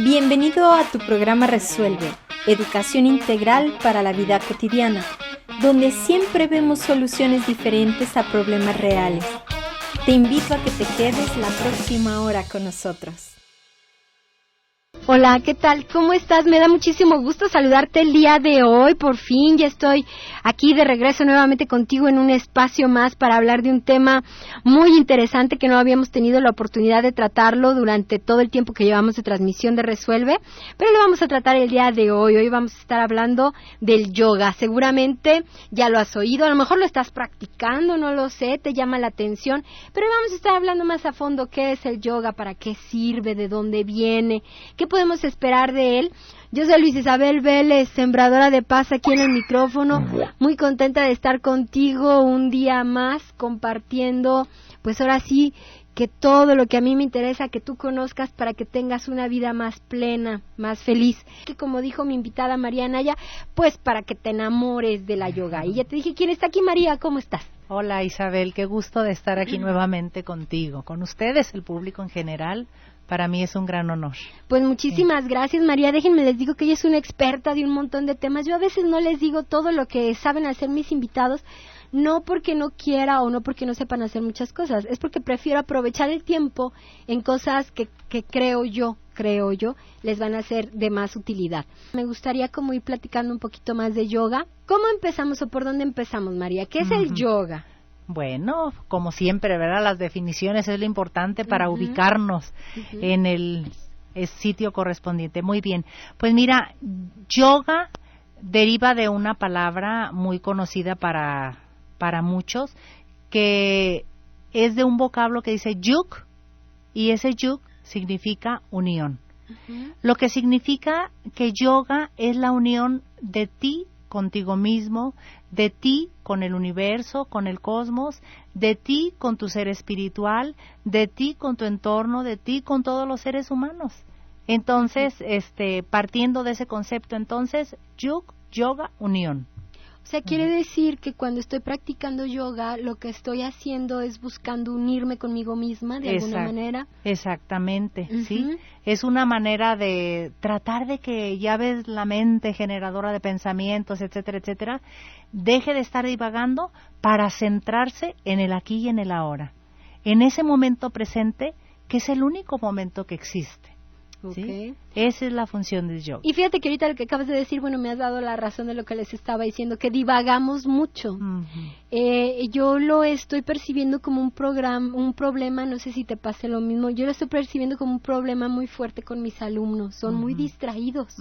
Bienvenido a tu programa Resuelve, educación integral para la vida cotidiana, donde siempre vemos soluciones diferentes a problemas reales. Te invito a que te quedes la próxima hora con nosotros. Hola, ¿qué tal? ¿Cómo estás? Me da muchísimo gusto saludarte el día de hoy. Por fin ya estoy aquí de regreso nuevamente contigo en un espacio más para hablar de un tema muy interesante que no habíamos tenido la oportunidad de tratarlo durante todo el tiempo que llevamos de transmisión de Resuelve, pero lo vamos a tratar el día de hoy. Hoy vamos a estar hablando del yoga. Seguramente ya lo has oído, a lo mejor lo estás practicando, no lo sé, te llama la atención, pero vamos a estar hablando más a fondo qué es el yoga, para qué sirve, de dónde viene, qué podemos esperar de él. Yo soy Luis Isabel Vélez, sembradora de paz aquí en el micrófono, muy contenta de estar contigo un día más compartiendo, pues ahora sí, que todo lo que a mí me interesa que tú conozcas para que tengas una vida más plena, más feliz. Que como dijo mi invitada María Naya, pues para que te enamores de la yoga. Y ya te dije, ¿quién está aquí, María? ¿Cómo estás? Hola Isabel, qué gusto de estar aquí nuevamente contigo, con ustedes, el público en general. Para mí es un gran honor. Pues muchísimas gracias, María. Déjenme les digo que ella es una experta de un montón de temas. Yo a veces no les digo todo lo que saben hacer mis invitados, no porque no quiera o no porque no sepan hacer muchas cosas, es porque prefiero aprovechar el tiempo en cosas que creo yo, les van a ser de más utilidad. Me gustaría como ir platicando un poquito más de yoga. ¿Cómo empezamos o por dónde empezamos, María? ¿Qué es el yoga? Bueno, como siempre, ¿verdad? Las definiciones es lo importante para ubicarnos en el sitio correspondiente. Muy bien. Pues mira, yoga deriva de una palabra muy conocida para muchos, que es de un vocablo que dice yug, y ese yug significa unión. Lo que significa que yoga es la unión de ti contigo mismo, de ti con el universo, con el cosmos, de ti con tu ser espiritual, de ti con tu entorno, de ti con todos los seres humanos. Entonces, partiendo de ese concepto, entonces, yoga, unión. O sea, quiere decir que cuando estoy practicando yoga, lo que estoy haciendo es buscando unirme conmigo misma de alguna manera. Exactamente, sí. Es una manera de tratar de que, ya ves, la mente generadora de pensamientos, etcétera, etcétera, deje de estar divagando para centrarse en el aquí y en el ahora. En ese momento presente, que es el único momento que existe. ¿Sí? Esa es la función del yoga. Y fíjate que ahorita lo que acabas de decir, bueno, me has dado la razón de lo que les estaba diciendo, que divagamos mucho. Yo lo estoy percibiendo como un problema, no sé si te pase lo mismo, yo lo estoy percibiendo como un problema muy fuerte con mis alumnos, son muy distraídos.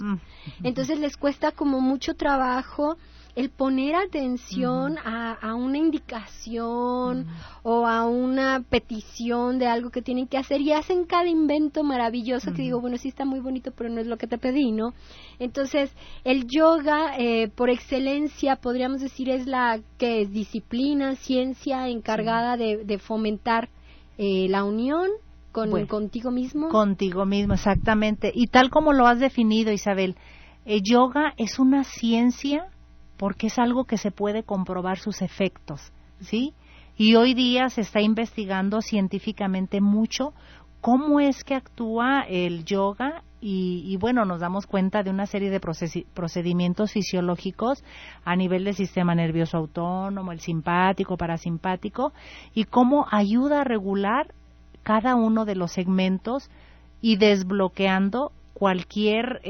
Entonces les cuesta como mucho trabajo el poner atención a una indicación o a una petición de algo que tienen que hacer, y hacen cada invento maravilloso que digo, bueno, sí está muy bonito, pero no es lo que te pedí, ¿no? Entonces, el yoga, por excelencia, podríamos decir, es la que es disciplina, ciencia encargada de fomentar la unión contigo mismo. Contigo mismo, exactamente. Y tal como lo has definido, Isabel, yoga es una ciencia porque es algo que se puede comprobar sus efectos, ¿sí? Y hoy día se está investigando científicamente mucho cómo es que actúa el yoga y bueno, nos damos cuenta de una serie de procedimientos fisiológicos a nivel del sistema nervioso autónomo, el simpático, parasimpático, y cómo ayuda a regular cada uno de los segmentos y desbloqueando cualquier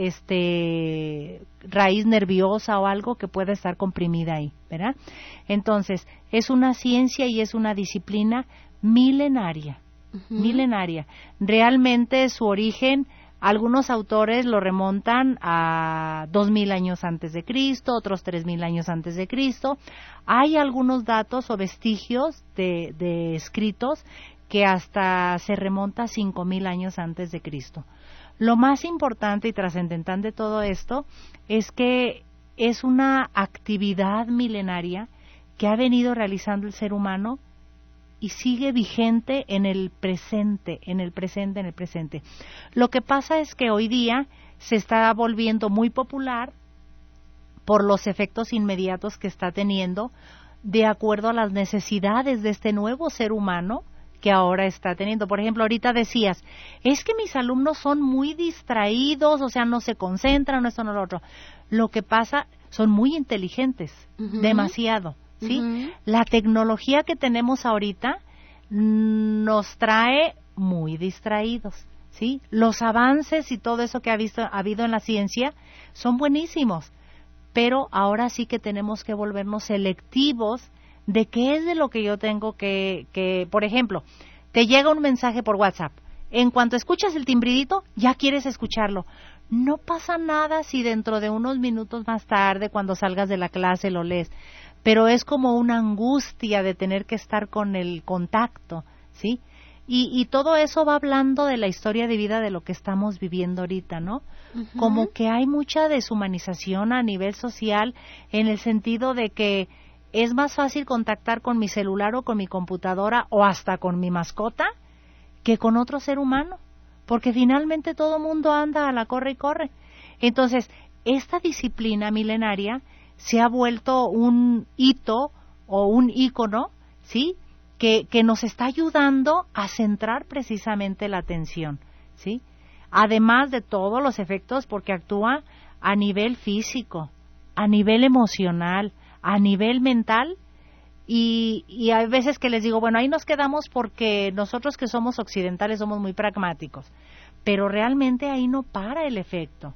raíz nerviosa o algo que pueda estar comprimida ahí, ¿verdad? Entonces, es una ciencia y es una disciplina milenaria, milenaria. Realmente su origen, algunos autores lo remontan a 2000 años antes de Cristo, otros 3000 años antes de Cristo. Hay algunos datos o vestigios de escritos que hasta se remonta a 5000 años antes de Cristo. Lo más importante y trascendental de todo esto es que es una actividad milenaria que ha venido realizando el ser humano y sigue vigente en el presente. Lo que pasa es que hoy día se está volviendo muy popular por los efectos inmediatos que está teniendo de acuerdo a las necesidades de este nuevo ser humano que ahora está teniendo. Por ejemplo, ahorita decías, es que mis alumnos son muy distraídos, o sea, no se concentran, no esto, no lo otro. Lo que pasa, son muy inteligentes, demasiado, ¿sí? La tecnología que tenemos ahorita nos trae muy distraídos, ¿sí? Los avances y todo eso que ha habido en la ciencia son buenísimos, pero ahora sí que tenemos que volvernos selectivos de qué es de lo que yo tengo que, por ejemplo, te llega un mensaje por WhatsApp, en cuanto escuchas el timbridito, ya quieres escucharlo. No pasa nada si dentro de unos minutos más tarde, cuando salgas de la clase, lo lees, pero es como una angustia de tener que estar con el contacto, ¿sí? Y todo eso va hablando de la historia de vida de lo que estamos viviendo ahorita, ¿no? Como que hay mucha deshumanización a nivel social en el sentido de que es más fácil contactar con mi celular o con mi computadora o hasta con mi mascota que con otro ser humano, porque finalmente todo mundo anda a la corre y corre. Entonces, esta disciplina milenaria se ha vuelto un hito o un ícono, ¿sí?, que nos está ayudando a centrar precisamente la atención, ¿sí? Además de todos los efectos, porque actúa a nivel físico, a nivel emocional, a nivel mental, y hay veces que les digo, bueno, ahí nos quedamos porque nosotros que somos occidentales somos muy pragmáticos, pero realmente ahí no para el efecto.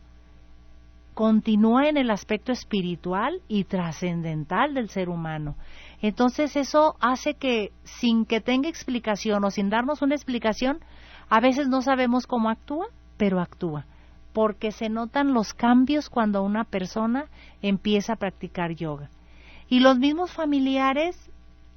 Continúa en el aspecto espiritual y trascendental del ser humano. Entonces eso hace que, sin que tenga explicación o sin darnos una explicación, a veces no sabemos cómo actúa, pero actúa, porque se notan los cambios cuando una persona empieza a practicar yoga. Y los mismos familiares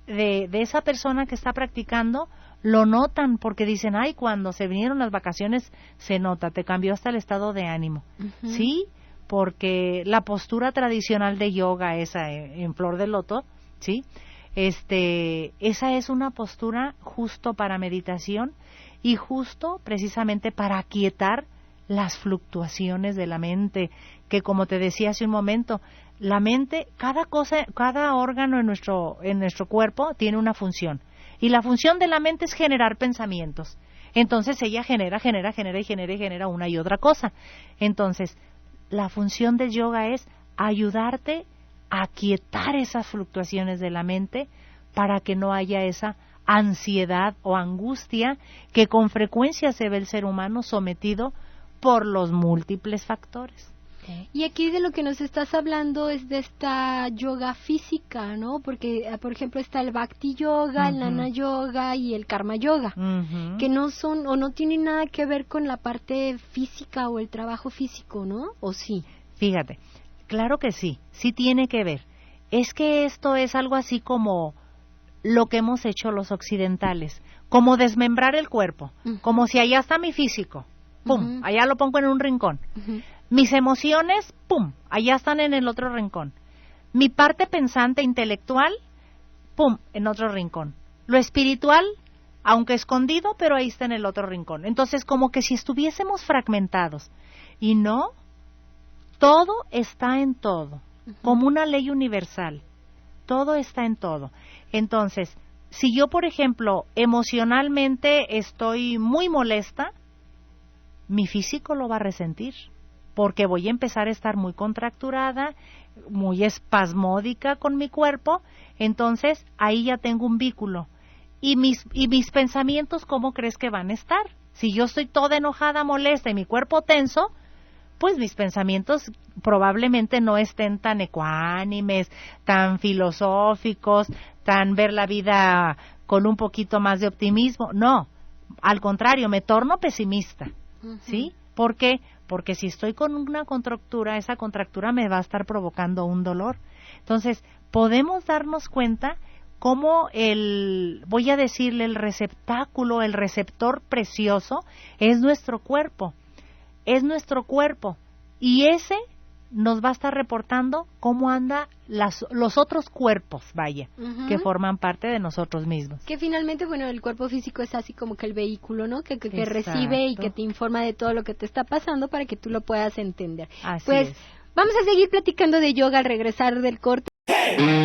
de esa persona que está practicando lo notan, porque dicen, ay, cuando se vinieron las vacaciones se nota, te cambió hasta el estado de ánimo. ¿Sí? Porque la postura tradicional de yoga, esa en flor de loto, ¿sí? Esa es una postura justo para meditación y justo precisamente para aquietar las fluctuaciones de la mente, que como te decía hace un momento, la mente, cada órgano en nuestro cuerpo tiene una función, y la función de la mente es generar pensamientos. Entonces ella genera una y otra cosa. Entonces, la función del yoga es ayudarte a aquietar esas fluctuaciones de la mente para que no haya esa ansiedad o angustia que con frecuencia se ve el ser humano sometido por los múltiples factores. Y aquí de lo que nos estás hablando es de esta yoga física, ¿no? Porque, por ejemplo, está el Bhakti Yoga, el Jnana Yoga y el Karma Yoga, que no son o no tienen nada que ver con la parte física o el trabajo físico, ¿no? ¿O sí? Fíjate, claro que sí tiene que ver. Es que esto es algo así como lo que hemos hecho los occidentales, como desmembrar el cuerpo, como si allá está mi físico, pum, allá lo pongo en un rincón. Mis emociones, pum, allá están en el otro rincón. Mi parte pensante intelectual, pum, en otro rincón. Lo espiritual, aunque escondido, pero ahí está en el otro rincón. Entonces, como que si estuviésemos fragmentados. Y no, todo está en todo, como una ley universal. Todo está en todo. Entonces, si yo, por ejemplo, emocionalmente estoy muy molesta, mi físico lo va a resentir, porque voy a empezar a estar muy contracturada, muy espasmódica con mi cuerpo. Entonces ahí ya tengo un vínculo. Y mis pensamientos, ¿cómo crees que van a estar? Si yo estoy toda enojada, molesta y mi cuerpo tenso, pues mis pensamientos probablemente no estén tan ecuánimes, tan filosóficos, tan ver la vida con un poquito más de optimismo. No, al contrario, me torno pesimista, ¿sí? ¿Por qué? Porque si estoy con una contractura, esa contractura me va a estar provocando un dolor. Entonces, podemos darnos cuenta cómo voy a decirle, el receptáculo, el receptor precioso, es nuestro cuerpo. Es nuestro cuerpo. Y ese nos va a estar reportando cómo anda los otros cuerpos, que forman parte de nosotros mismos. Que finalmente, bueno, el cuerpo físico es así como que el vehículo, ¿no? Que recibe y que te informa de todo lo que te está pasando para que tú lo puedas entender. Así pues, es. Vamos a seguir platicando de yoga al regresar del corte. ¡Hey!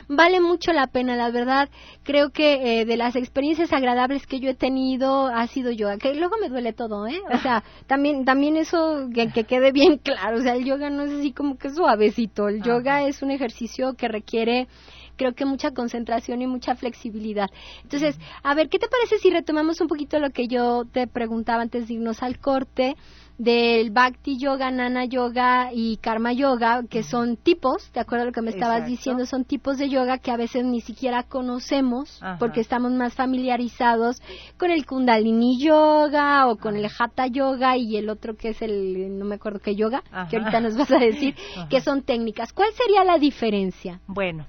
vale mucho la pena, la verdad. Creo que de las experiencias agradables que yo he tenido ha sido yoga, que luego me duele todo, o sea, también eso que quede bien claro, o sea, el yoga no es así como que suavecito, el yoga es un ejercicio que requiere, creo que mucha concentración y mucha flexibilidad. Entonces, a ver, ¿qué te parece si retomamos un poquito lo que yo te preguntaba antes de irnos al corte, del Bhakti Yoga, Jnana Yoga y Karma Yoga, que son tipos, de acuerdo a lo que me estabas diciendo, son tipos de yoga que a veces ni siquiera conocemos, porque estamos más familiarizados con el Kundalini Yoga o con el Hatha Yoga y el otro que es el, no me acuerdo qué yoga, que ahorita nos vas a decir, que son técnicas. ¿Cuál sería la diferencia? Bueno,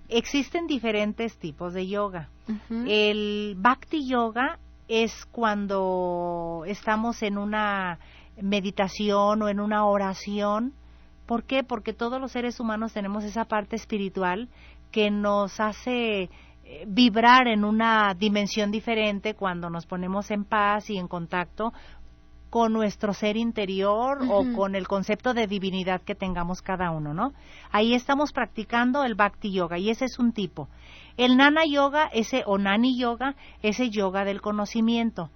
existen diferentes tipos de yoga. El Bhakti Yoga es cuando estamos en una meditación o en una oración. ¿Por qué? Porque todos los seres humanos tenemos esa parte espiritual que nos hace vibrar en una dimensión diferente cuando nos ponemos en paz y en contacto con nuestro ser interior o con el concepto de divinidad que tengamos cada uno, ¿no? Ahí estamos practicando el Bhakti Yoga y ese es un tipo. El Jnana Yoga, o Jnani Yoga, ese yoga del conocimiento.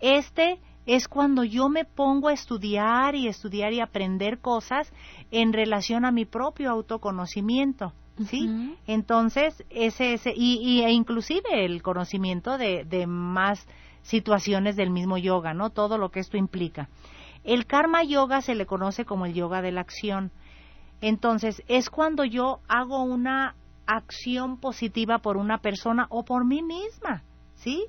Este es cuando yo me pongo a estudiar y aprender cosas en relación a mi propio autoconocimiento, ¿sí? Entonces, e inclusive el conocimiento de más situaciones del mismo yoga, ¿no? Todo lo que esto implica. El Karma Yoga se le conoce como el yoga de la acción. Entonces, es cuando yo hago una acción positiva por una persona o por mí misma, ¿sí?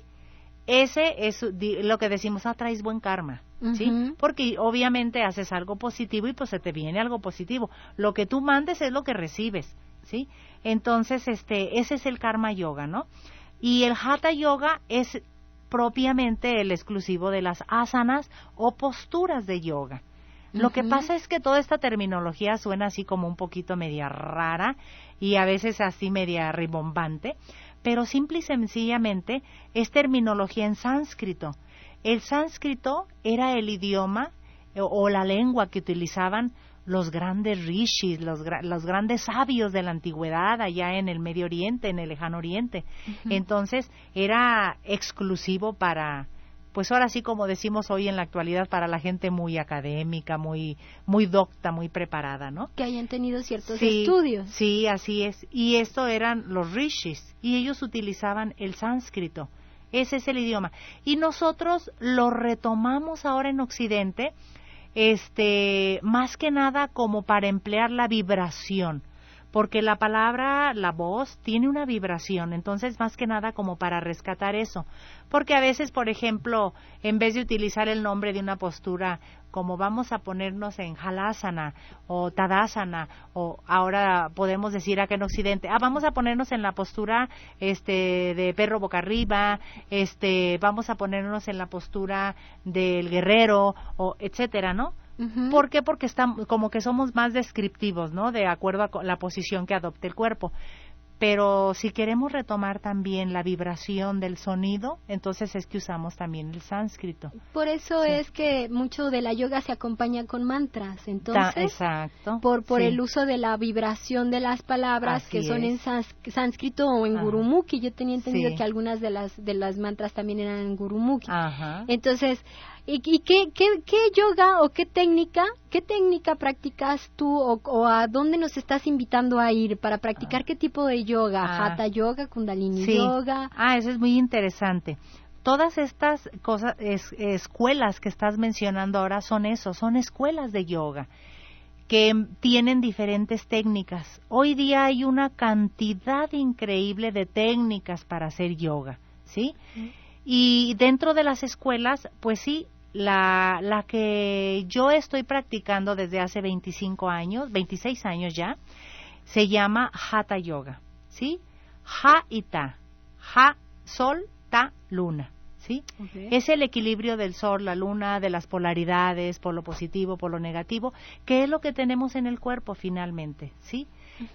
Ese es lo que decimos, traes buen karma, ¿sí? Porque obviamente haces algo positivo y pues se te viene algo positivo. Lo que tú mandes es lo que recibes, ¿sí? Entonces, ese es el Karma Yoga, ¿no? Y el Hatha Yoga es propiamente el exclusivo de las asanas o posturas de yoga. Lo que pasa es que toda esta terminología suena así como un poquito media rara y a veces así media rimbombante, pero simple y sencillamente es terminología en sánscrito. El sánscrito era el idioma o la lengua que utilizaban los grandes rishis, los grandes sabios de la antigüedad allá en el Medio Oriente, en el Lejano Oriente. Entonces era exclusivo para, pues ahora sí como decimos hoy en la actualidad, para la gente muy académica, muy docta, muy preparada, ¿no? Que hayan tenido ciertos estudios. Sí, así es. Y esto eran los rishis y ellos utilizaban el sánscrito. Ese es el idioma. Y nosotros lo retomamos ahora en Occidente, más que nada como para emplear la vibración, porque la palabra, la voz, tiene una vibración, entonces más que nada como para rescatar eso, porque a veces, por ejemplo, en vez de utilizar el nombre de una postura, como vamos a ponernos en Halasana o Tadasana, o ahora podemos decir acá en Occidente, vamos a ponernos en la postura de perro boca arriba, vamos a ponernos en la postura del guerrero, o etcétera, ¿no? ¿Por qué? Porque estamos, como que somos más descriptivos, ¿no? De acuerdo a la posición que adopte el cuerpo. Pero si queremos retomar también la vibración del sonido, entonces es que usamos también el sánscrito. Por eso es que mucho de la yoga se acompaña con mantras, entonces, exacto, por el uso de la vibración de las palabras que son en sánscrito o en gurumukhi. Yo tenía entendido que algunas de las mantras también eran en gurumukhi. Entonces, ¿y qué yoga o qué técnica practicas tú o a dónde nos estás invitando a ir para practicar qué tipo de yoga? Hatha Yoga, Kundalini Yoga. Eso es muy interesante. Todas estas cosas, escuelas que estás mencionando ahora son escuelas de yoga que tienen diferentes técnicas. Hoy día hay una cantidad increíble de técnicas para hacer yoga, ¿sí? Y dentro de las escuelas, pues sí, la que yo estoy practicando desde hace 26 años ya, se llama Hatha Yoga, ¿sí? Ha y Ta. Ha, sol, Ta, luna, ¿sí? Es el equilibrio del sol, la luna, de las polaridades, por lo positivo, por lo negativo, que es lo que tenemos en el cuerpo finalmente, ¿sí?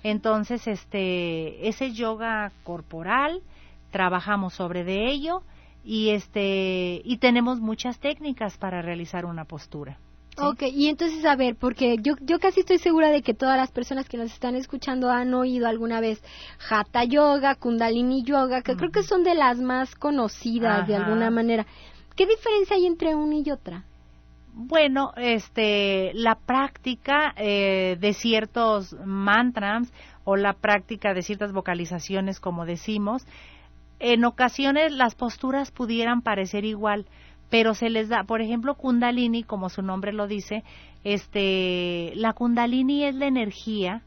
Entonces, ese yoga corporal, trabajamos sobre de ello, y tenemos muchas técnicas para realizar una postura. ¿sí? Ok, y entonces, a ver, porque yo casi estoy segura de que todas las personas que nos están escuchando han oído alguna vez Hatha Yoga, Kundalini Yoga, que creo que son de las más conocidas de alguna manera. ¿Qué diferencia hay entre una y otra? Bueno, la práctica de ciertos mantras o la práctica de ciertas vocalizaciones, como decimos, en ocasiones las posturas pudieran parecer igual, pero se les da, por ejemplo, Kundalini, como su nombre lo dice, la Kundalini es la energía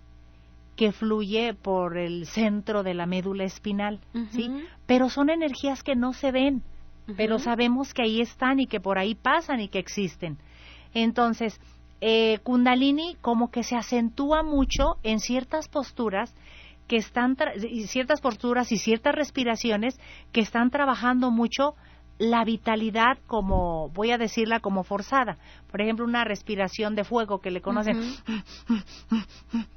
que fluye por el centro de la médula espinal, ¿sí? Pero son energías que no se ven, pero sabemos que ahí están y que por ahí pasan y que existen. Entonces, Kundalini como que se acentúa mucho en ciertas posturas que están y ciertas posturas y ciertas respiraciones que están trabajando mucho la vitalidad, como voy a decirla, como forzada. Por ejemplo, una respiración de fuego que le conocen,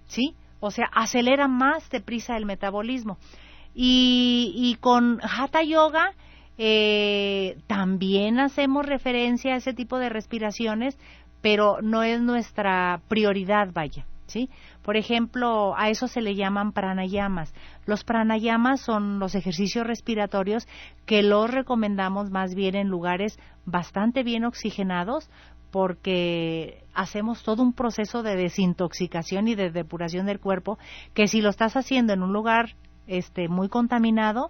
¿sí? O sea, acelera más deprisa el metabolismo. Y con Hatha Yoga también hacemos referencia a ese tipo de respiraciones, pero no es nuestra prioridad, vaya, ¿sí? Por ejemplo, a eso se le llaman pranayamas. Los pranayamas son los ejercicios respiratorios que los recomendamos más bien en lugares bastante bien oxigenados, porque hacemos todo un proceso de desintoxicación y de depuración del cuerpo, que si lo estás haciendo en un lugar muy contaminado,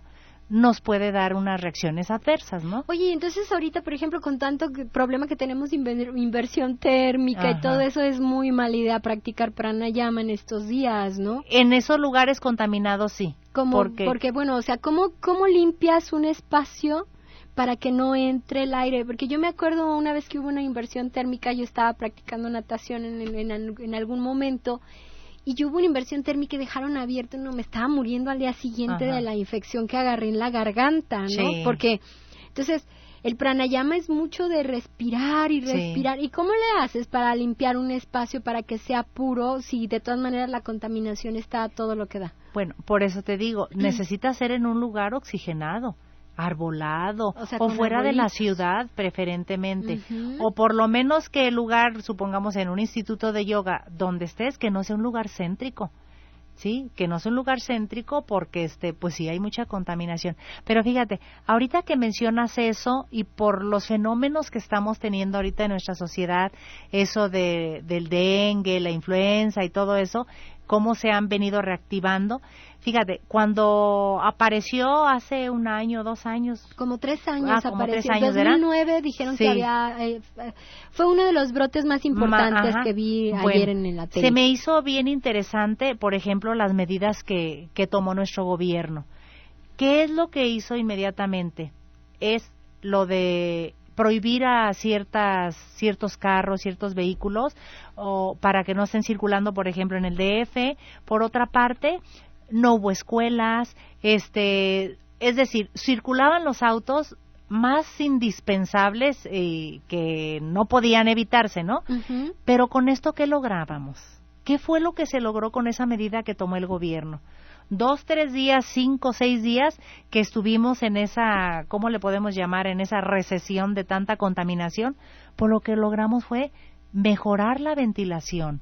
nos puede dar unas reacciones adversas, ¿no? Oye, entonces ahorita, por ejemplo, con tanto problema que tenemos de inversión térmica y todo eso, es muy mala idea practicar pranayama en estos días, ¿no? En esos lugares contaminados, sí. Porque bueno, o sea, ¿cómo limpias un espacio para que no entre el aire? Porque yo me acuerdo una vez que hubo una inversión térmica, yo estaba practicando natación en algún momento, y hubo una inversión térmica y dejaron abierto, no, me estaba muriendo al día siguiente de la infección que agarré en la garganta, ¿no? Sí. Porque, entonces, el pranayama es mucho de respirar y respirar. ¿Y cómo le haces para limpiar un espacio para que sea puro si de todas maneras la contaminación está a todo lo que da? Bueno, por eso te digo, necesitas ser en un lugar oxigenado, arbolado, o fuera de la ciudad preferentemente, o por lo menos que el lugar, supongamos en un instituto de yoga donde estés, que no sea un lugar céntrico, ¿sí? Que no sea un lugar céntrico porque pues sí hay mucha contaminación. Pero fíjate, ahorita que mencionas eso y por los fenómenos que estamos teniendo ahorita en nuestra sociedad, eso del dengue, la influenza y todo eso, cómo se han venido reactivando. Fíjate, cuando apareció hace 1 año, 2 años. Como 3 años apareció. En 2009 ¿verdad? Dijeron que había... fue uno de los brotes más importantes que vi ayer en la tele. Se me hizo bien interesante, por ejemplo, las medidas que tomó nuestro gobierno. ¿Qué es lo que hizo inmediatamente? Es lo de prohibir a ciertos carros, ciertos vehículos, o para que no estén circulando, por ejemplo, en el DF. Por otra parte, no hubo escuelas, es decir, circulaban los autos más indispensables que no podían evitarse, ¿no? Pero con esto, ¿qué lográbamos? ¿Qué fue lo que se logró con esa medida que tomó el gobierno? 2, 3 días, 5, 6 días que estuvimos en esa, ¿cómo le podemos llamar? En esa recesión de tanta contaminación, por lo que logramos fue mejorar la ventilación,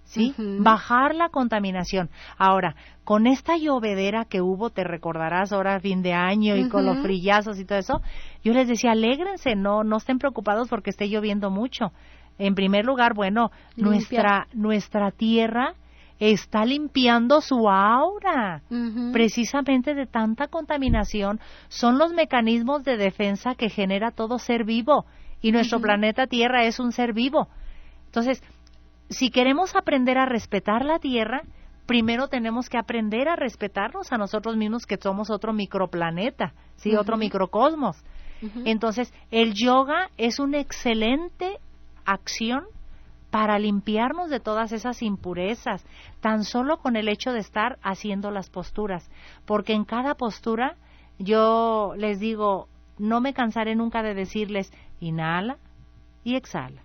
¿sí? Bajar la contaminación. Ahora, con esta llovedera que hubo, te recordarás ahora a fin de año y con los frillazos y todo eso, yo les decía, alégrense, no estén preocupados porque esté lloviendo mucho. En primer lugar, bueno, nuestra tierra está limpiando su aura, precisamente de tanta contaminación. Son los mecanismos de defensa que genera todo ser vivo, y nuestro planeta Tierra es un ser vivo. Entonces, si queremos aprender a respetar la Tierra, primero tenemos que aprender a respetarnos a nosotros mismos, que somos otro microplaneta, ¿sí? Otro microcosmos. Entonces, el yoga es una excelente acción para limpiarnos de todas esas impurezas, tan solo con el hecho de estar haciendo las posturas, porque en cada postura yo les digo, no me cansaré nunca de decirles, inhala y exhala,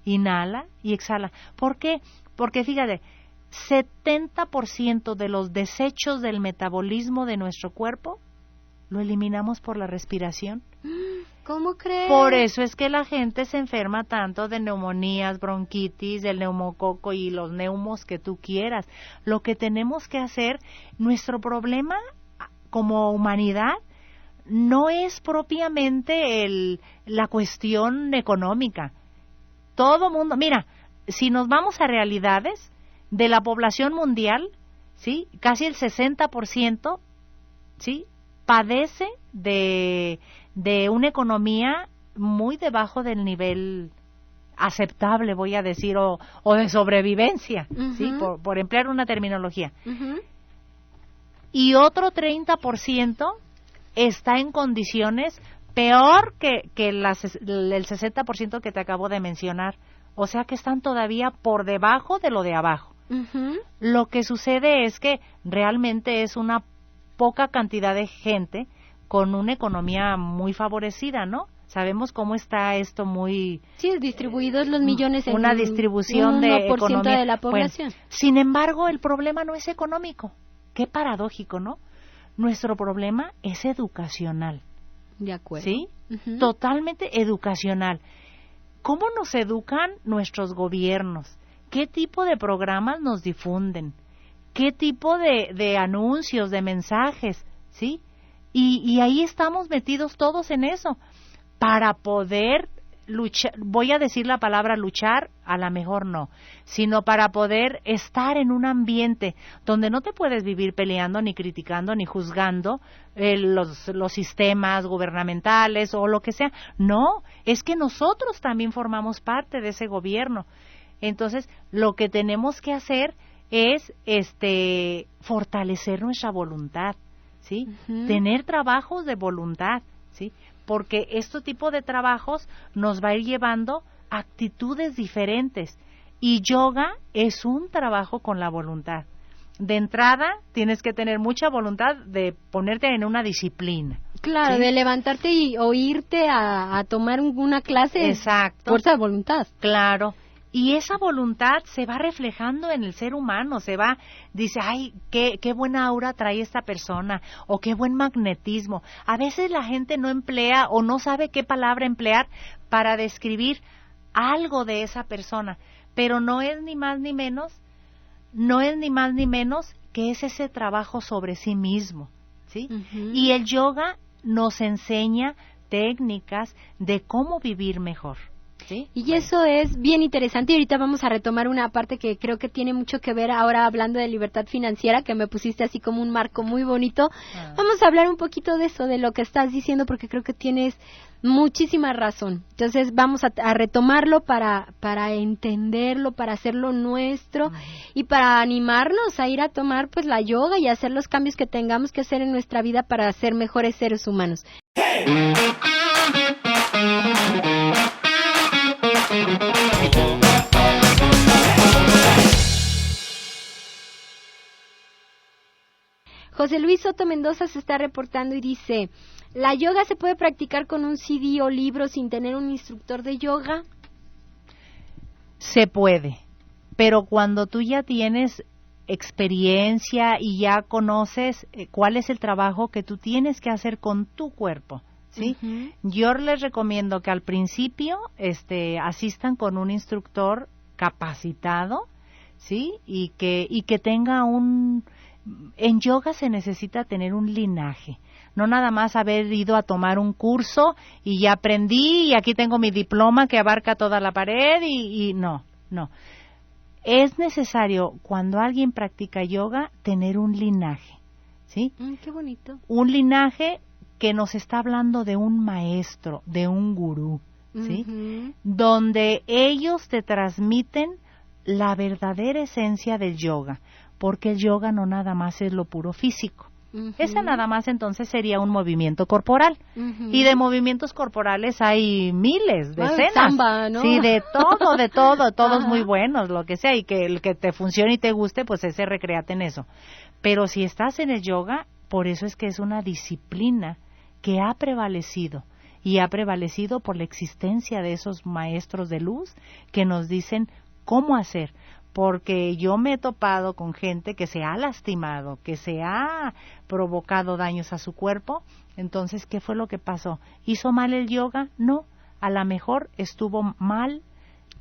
inhala y exhala. ¿Por qué? Porque fíjate, 70% de los desechos del metabolismo de nuestro cuerpo lo eliminamos por la respiración. ¿Cómo crees? Por eso es que la gente se enferma tanto de neumonías, bronquitis, del neumococo y los neumos que tú quieras. Lo que tenemos que hacer, nuestro problema como humanidad no es propiamente la cuestión económica. Todo mundo, mira, si nos vamos a realidades de la población mundial, ¿sí? Casi el 60%, ¿sí? Padece de una economía muy debajo del nivel aceptable, voy a decir, o de sobrevivencia, ¿sí? Por emplear una terminología. Y otro 30% está en condiciones peor que el 60% que te acabo de mencionar. O sea que están todavía por debajo de lo de abajo. Lo que sucede es que realmente es una poca cantidad de gente con una economía muy favorecida, ¿no? Sabemos cómo está esto muy... Sí, distribuidos los millones en una distribución un de 1% economía. de la población. Bueno, sin embargo, el problema no es económico. Qué paradójico, ¿no? Nuestro problema es educacional. De acuerdo. ¿Sí? Totalmente educacional. ¿Cómo nos educan nuestros gobiernos? ¿Qué tipo de programas nos difunden? ¿Qué tipo de anuncios, de mensajes? ¿Sí? Y ahí estamos metidos todos en eso. Para poder luchar, voy a decir la palabra luchar, a lo mejor no, sino para poder estar en un ambiente donde no te puedes vivir peleando, ni criticando, ni juzgando los sistemas gubernamentales o lo que sea. No, es que nosotros también formamos parte de ese gobierno. Entonces, lo que tenemos que hacer es fortalecer nuestra voluntad, ¿sí? Tener trabajos de voluntad, ¿sí? Porque este tipo de trabajos nos va a ir llevando a actitudes diferentes. Y yoga es un trabajo con la voluntad. De entrada, tienes que tener mucha voluntad de ponerte en una disciplina. Claro, ¿sí? De levantarte o irte a tomar una clase. Exacto. Fuerza de voluntad. Claro. Y esa voluntad se va reflejando en el ser humano, dice, ay, qué buena aura trae esta persona, o qué buen magnetismo. A veces la gente no emplea o no sabe qué palabra emplear para describir algo de esa persona, pero no es ni más ni menos que es ese trabajo sobre sí mismo, ¿sí? Y el yoga nos enseña técnicas de cómo vivir mejor. ¿Sí? Y eso es bien interesante, y ahorita vamos a retomar una parte que creo que tiene mucho que ver ahora hablando de libertad financiera, que me pusiste así como un marco muy bonito. Vamos a hablar un poquito de eso, de lo que estás diciendo, porque creo que tienes muchísima razón. Entonces vamos a retomarlo para entenderlo, para hacerlo nuestro y para animarnos a ir a tomar pues la yoga y hacer los cambios que tengamos que hacer en nuestra vida para ser mejores seres humanos. José Luis Soto Mendoza se está reportando y dice, ¿la yoga se puede practicar con un CD o libro sin tener un instructor de yoga? Se puede, pero cuando tú ya tienes experiencia y ya conoces cuál es el trabajo que tú tienes que hacer con tu cuerpo, ¿sí? Yo les recomiendo que al principio asistan con un instructor capacitado, ¿sí? Y que tenga en yoga se necesita tener un linaje, no nada más haber ido a tomar un curso y ya aprendí y aquí tengo mi diploma que abarca toda la pared y no. Es necesario cuando alguien practica yoga tener un linaje, ¿sí? Qué bonito. Un linaje que nos está hablando de un maestro, de un gurú, ¿sí? Donde ellos te transmiten la verdadera esencia del yoga, porque el yoga no nada más es lo puro físico. Esa nada más entonces sería un movimiento corporal. Y de movimientos corporales hay miles, decenas. Samba, ¿no? Sí, de todo, todos muy buenos, lo que sea, y que el que te funcione y te guste, pues ese recréate en eso. Pero si estás en el yoga, por eso es que es una disciplina que ha prevalecido, y ha prevalecido por la existencia de esos maestros de luz que nos dicen cómo hacer, porque yo me he topado con gente que se ha lastimado, que se ha provocado daños a su cuerpo. Entonces, ¿qué fue lo que pasó? ¿Hizo mal el yoga? No, a lo mejor estuvo mal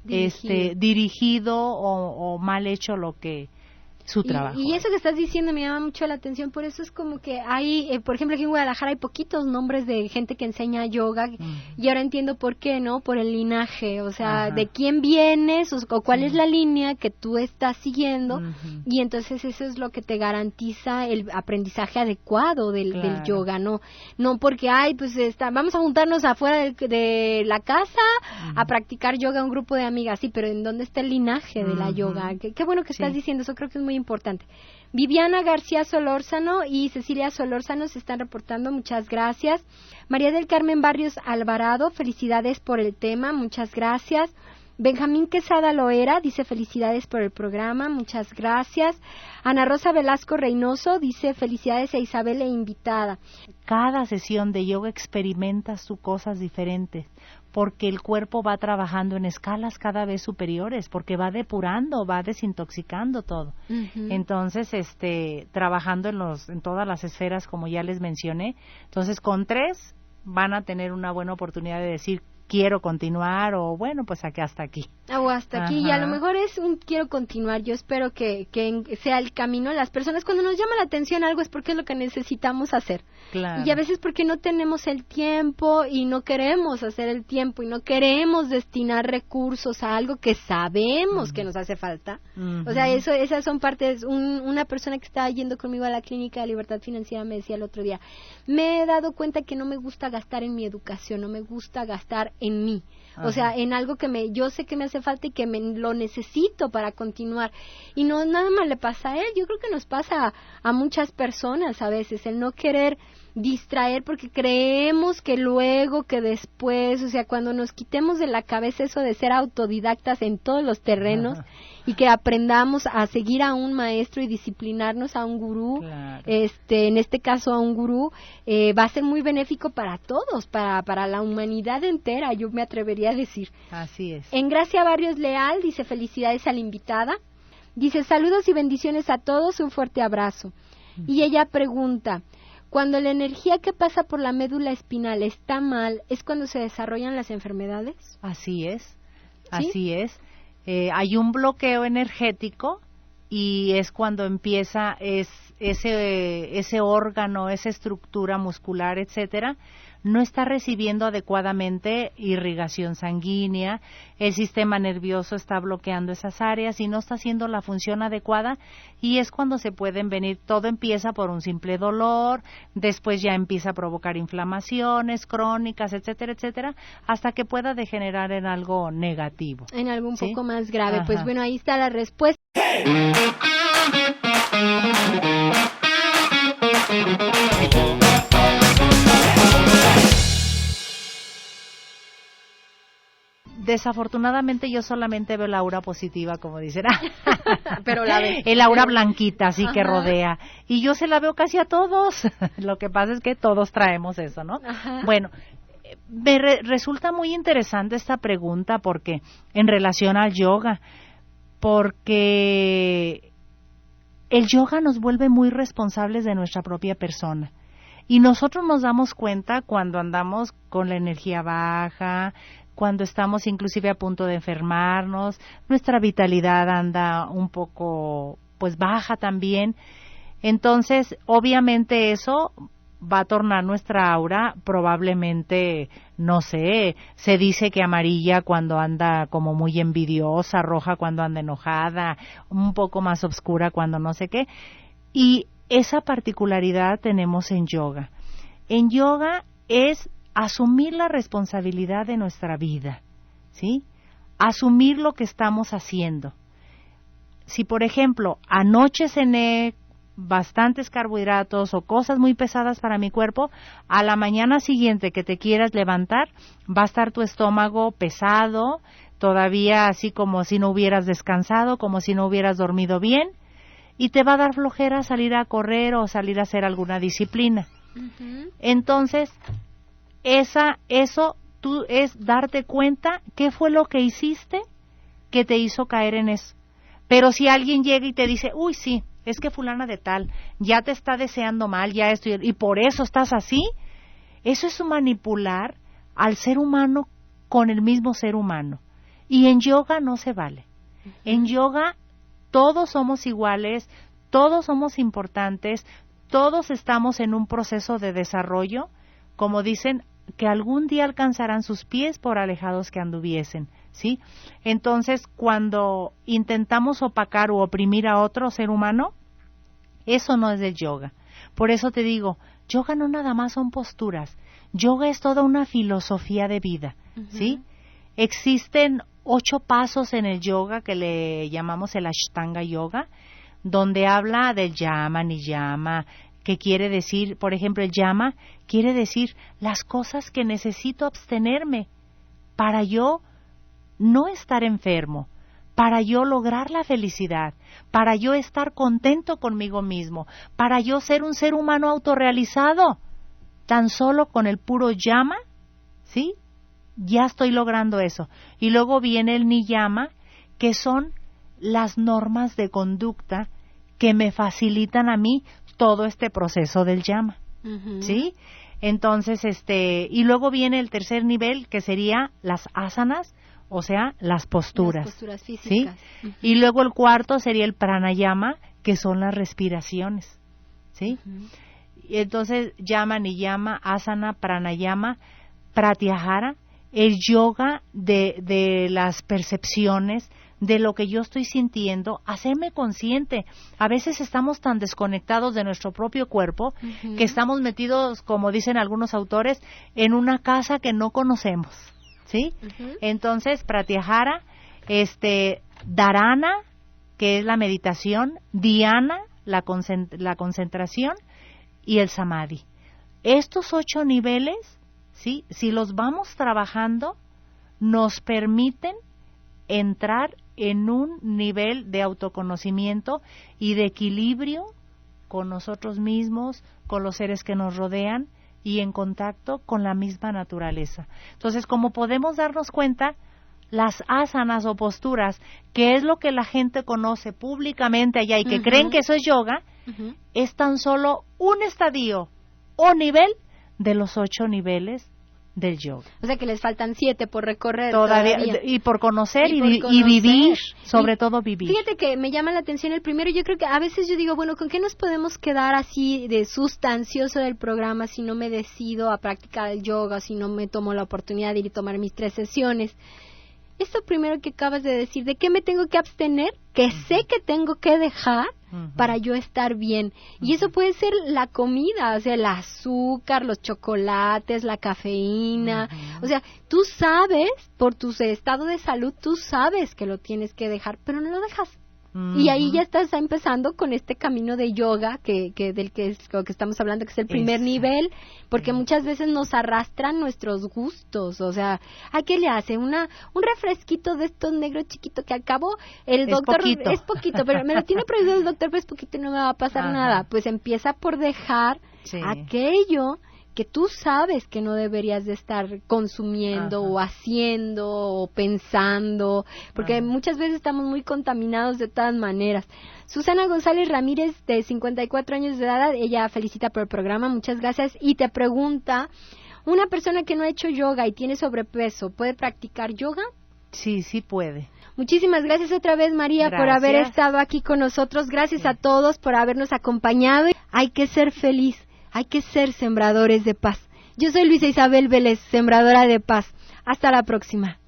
dirigido o mal hecho lo que su trabajo. Y eso que estás diciendo me llama mucho la atención, por eso es como que hay, por ejemplo, aquí en Guadalajara hay poquitos nombres de gente que enseña yoga, y ahora entiendo por qué, ¿no? Por el linaje, o sea, de quién vienes o cuál es la línea que tú estás siguiendo, y entonces eso es lo que te garantiza el aprendizaje adecuado del yoga, no porque, pues vamos a juntarnos afuera de la casa a practicar yoga un grupo de amigas, sí, pero ¿en dónde está el linaje de la yoga? Qué bueno que estás diciendo, eso creo que es muy importante. Viviana García Solórzano y Cecilia Solórzano se están reportando, muchas gracias. María del Carmen Barrios Alvarado, felicidades por el tema, muchas gracias. Benjamín Quesada Loera dice felicidades por el programa, muchas gracias. Ana Rosa Velasco Reynoso dice felicidades a Isabel e invitada. Cada sesión de yoga experimentas tú cosas diferentes, porque el cuerpo va trabajando en escalas cada vez superiores, porque va depurando, va desintoxicando todo. Entonces, trabajando en todas las esferas, como ya les mencioné. Entonces, con 3 van a tener una buena oportunidad de decir quiero continuar, o bueno, pues aquí hasta aquí. O hasta aquí, y a lo mejor es un quiero continuar. Yo espero que sea el camino. Las personas, cuando nos llama la atención algo, es porque es lo que necesitamos hacer. Claro. Y a veces porque no tenemos el tiempo y no queremos hacer el tiempo y no queremos destinar recursos a algo que sabemos que nos hace falta. O sea, esas son partes. Una persona que estaba yendo conmigo a la clínica de Libertad Financiera me decía el otro día, me he dado cuenta que no me gusta gastar en mi educación, no me gusta gastar en mí. O sea, en algo que yo sé que me hace falta y que lo necesito para continuar. Y no nada más le pasa a él, yo creo que nos pasa a muchas personas a veces, el no querer distraer porque creemos que luego, que después, o sea, cuando nos quitemos de la cabeza eso de ser autodidactas en todos los terrenos y que aprendamos a seguir a un maestro y disciplinarnos a un gurú, en este caso a un gurú, va a ser muy benéfico para todos, para la humanidad entera, yo me atrevería a decir. Así es. En Gracia Barrios Leal dice felicidades a la invitada, dice saludos y bendiciones a todos, un fuerte abrazo. Y ella pregunta, cuando la energía que pasa por la médula espinal está mal, ¿es cuando se desarrollan las enfermedades? Así es, ¿Sí? así es. Hay un bloqueo energético y es cuando empieza ese órgano, esa estructura muscular, etcétera, no está recibiendo adecuadamente irrigación sanguínea, el sistema nervioso está bloqueando esas áreas y no está haciendo la función adecuada, y es cuando se pueden venir, todo empieza por un simple dolor, después ya empieza a provocar inflamaciones crónicas, etcétera, etcétera, hasta que pueda degenerar en algo negativo. En algo un poco más grave. Pues bueno, ahí está la respuesta. Desafortunadamente yo solamente veo la aura positiva, como dicen. Pero la ve. El aura blanquita, así que rodea. Y yo se la veo casi a todos. Lo que pasa es que todos traemos eso, ¿no? Bueno, me resulta muy interesante esta pregunta porque en relación al yoga, porque el yoga nos vuelve muy responsables de nuestra propia persona. Y nosotros nos damos cuenta cuando andamos con la energía baja, cuando estamos inclusive a punto de enfermarnos, nuestra vitalidad anda un poco pues baja también. Entonces, obviamente eso va a tornar nuestra aura probablemente, no sé, se dice que amarilla cuando anda como muy envidiosa, roja cuando anda enojada, un poco más oscura cuando no sé qué. Y esa particularidad tenemos en yoga. En yoga es asumir la responsabilidad de nuestra vida, ¿sí? Asumir lo que estamos haciendo. Si, por ejemplo, anoche cené bastantes carbohidratos o cosas muy pesadas para mi cuerpo, a la mañana siguiente que te quieras levantar, va a estar tu estómago pesado, todavía así como si no hubieras descansado, como si no hubieras dormido bien, y te va a dar flojera salir a correr o salir a hacer alguna disciplina. Entonces, eso tú es darte cuenta qué fue lo que hiciste que te hizo caer en eso. Pero si alguien llega y te dice, uy, sí, es que fulana de tal ya te está deseando mal, ya esto, y por eso estás así, eso es manipular al ser humano con el mismo ser humano. Y en yoga no se vale. En yoga todos somos iguales, todos somos importantes, todos estamos en un proceso de desarrollo, como dicen, que algún día alcanzarán sus pies por alejados que anduviesen, ¿sí? Entonces, cuando intentamos opacar o oprimir a otro ser humano, eso no es del yoga. Por eso te digo, yoga no nada más son posturas, yoga es toda una filosofía de vida, ¿sí? Existen 8 pasos en el yoga que le llamamos el Ashtanga Yoga, donde habla del yama, niyama, que quiere decir, por ejemplo, el yama quiere decir las cosas que necesito abstenerme para yo no estar enfermo, para yo lograr la felicidad, para yo estar contento conmigo mismo, para yo ser un ser humano autorrealizado. Tan solo con el puro yama, ¿sí? Ya estoy logrando eso. Y luego viene el niyama, que son las normas de conducta que me facilitan a mí todo este proceso del yama, ¿sí? Entonces, y luego viene el tercer nivel, que sería las asanas, o sea, las posturas. Las posturas físicas. ¿Sí? Y luego el cuarto sería el pranayama, que son las respiraciones, ¿sí? Y entonces, yama, niyama, asana, pranayama, pratyahara, el yoga de las percepciones, de lo que yo estoy sintiendo, hacerme consciente. A veces estamos tan desconectados de nuestro propio cuerpo que estamos metidos, como dicen algunos autores, en una casa que no conocemos, ¿sí? Entonces, pratyahara, dharana, que es la meditación, dhyana, la concentración, y el samadhi. Estos 8 niveles, ¿sí? Si los vamos trabajando, nos permiten entrar en un nivel de autoconocimiento y de equilibrio con nosotros mismos, con los seres que nos rodean y en contacto con la misma naturaleza. Entonces, como podemos darnos cuenta, las asanas o posturas, que es lo que la gente conoce públicamente allá y que creen que eso es yoga, es tan solo un estadio o nivel de los 8 niveles del yoga. O sea que les faltan 7 por recorrer todavía. Y por conocer y vivir, sobre todo vivir. Fíjate que me llama la atención el primero. Yo creo que a veces yo digo, bueno, ¿con qué nos podemos quedar así de sustancioso del programa si no me decido a practicar el yoga, si no me tomo la oportunidad de ir y tomar mis 3 sesiones? Esto primero que acabas de decir, ¿de qué me tengo que abstener? Que sé que tengo que dejar para yo estar bien. Y eso puede ser la comida, o sea, el azúcar, los chocolates, la cafeína. O sea, tú sabes, por tu estado de salud, tú sabes que lo tienes que dejar, pero no lo dejas. Y ahí ya estás empezando con este camino de yoga del que estamos hablando, que es el primer nivel, porque muchas veces nos arrastran nuestros gustos. O sea, ¿a qué le hace? Un refresquito de estos negros chiquito que al cabo el doctor es poquito, pero me lo tiene prohibido el doctor, pues poquito y no me va a pasar nada. Pues empieza por dejar aquello que tú sabes que no deberías de estar consumiendo o haciendo o pensando, porque muchas veces estamos muy contaminados de todas maneras. Susana González Ramírez, de 54 años de edad, ella felicita por el programa, muchas gracias, y te pregunta, ¿una persona que no ha hecho yoga y tiene sobrepeso, puede practicar yoga? Sí, sí puede. Muchísimas gracias otra vez, María, por haber estado aquí con nosotros. Gracias a todos por habernos acompañado. Hay que ser feliz. Hay que ser sembradores de paz. Yo soy Luisa Isabel Vélez, sembradora de paz. Hasta la próxima.